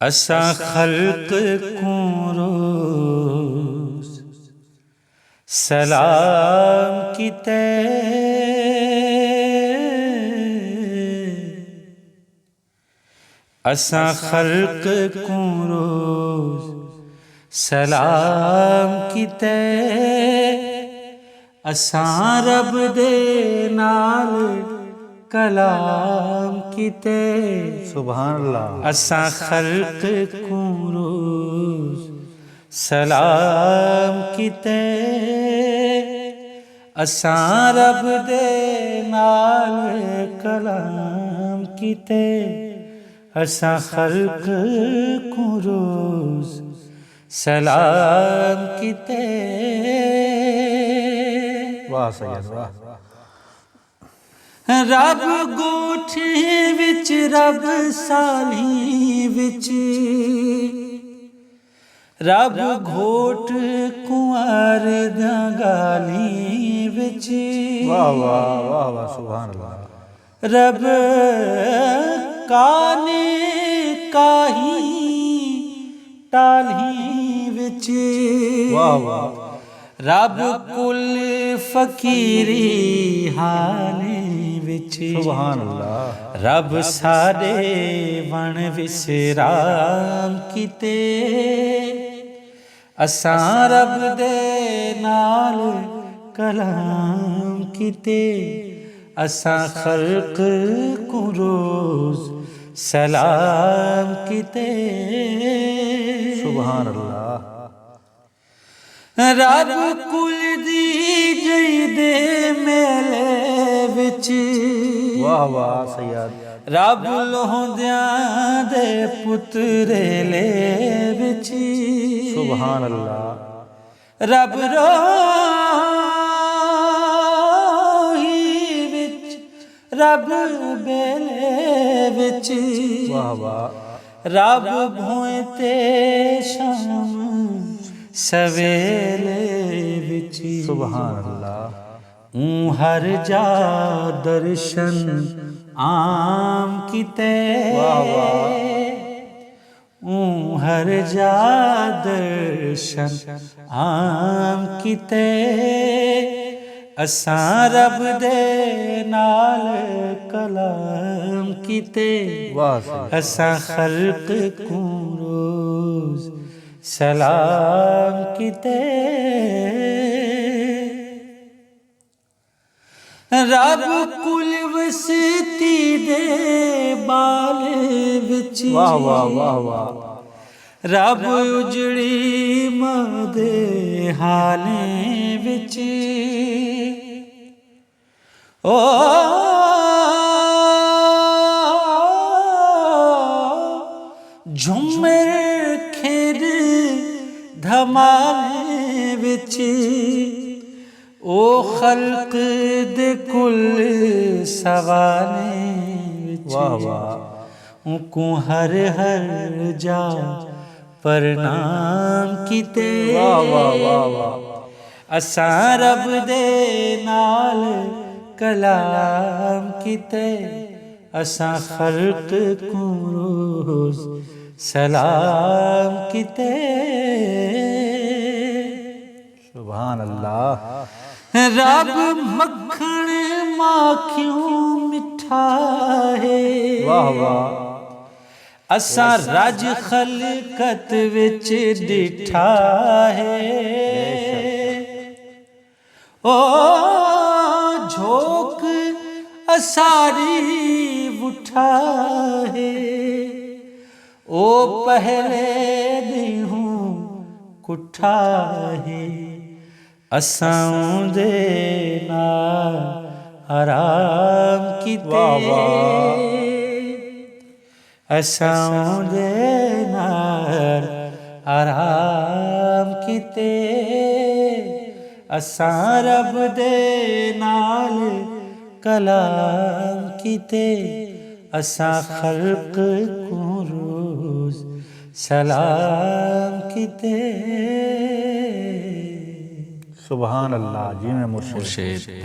असां खल्क को रोज़ सलाम कीते, असां खल्क को रोज़ सलाम कीते, असां रब दे नाल कलाम कीते। सुभान अल्लाह। असां खल्क को रोज़ सलाम कीते, असां रब दे नाल कलाम कीते, असां खल्क को रोज़ सलाम कीते। वाह सैयद वाह। रब गोठे विच रब साली विच, रब घोट कुंवर दा गाली विच। वाह वाह वाह वाह सुभान अल्लाह। रब काने काही टाली विच। वाह वाह। रब कुल फकीरी हाले विच। सुभान अल्लाह। रब सारे वण विसराम कीते, असां रब दे नाल कलाम कीते, असां खल्क को रोज़ सलाम कीते। सुभान अल्लाह। रब कुल दी जई दे मेले विच। वाह वाह सैयद। रब लोहंदियां दे पुतरे ले विच। सुभान अल्लाह। रब रोही विच, रब बेले विच। वाह वाह। रब भोए ते शाम सवेले विच। सुभान अल्लाह। हर जा दर्शन आम कीते, वाह वाह। हर जा दर्शन आम कीते, असां रब दे नाल कलाम कीते, असां खल्क को रोज़ सलाम कीते। रब कुल वसती दे बाल विच। वाह वाह वाह वाह। रब उजड़ी मदे हाले विच। ओ झुमर खेद धमाले विच। ओ खल्क दे कुल सवाले विच। वाह वाह। को हर हर जा प्रणाम कीते। वाह वाह वाह वाह। असां रब दे नाल कलाम कीते, असां खल्क को रोज़ सलाम कीते। सुभान अल्लाह। रब मक्खन माखियों मिठा है। वाह वाह। असां रज खलकत विच डिठा है। ओ झोंक असारी उठा है। ओ पहले दिहूं कुठा है। असां दे नाल आराम कीते, असां दे नाल आराम कीते, असां रब दे नाल कलाम कीते, असां खल्क को रोज़ सलाम कीते। सुभान अल्लाह जी में मुर्शिद मुर्शिद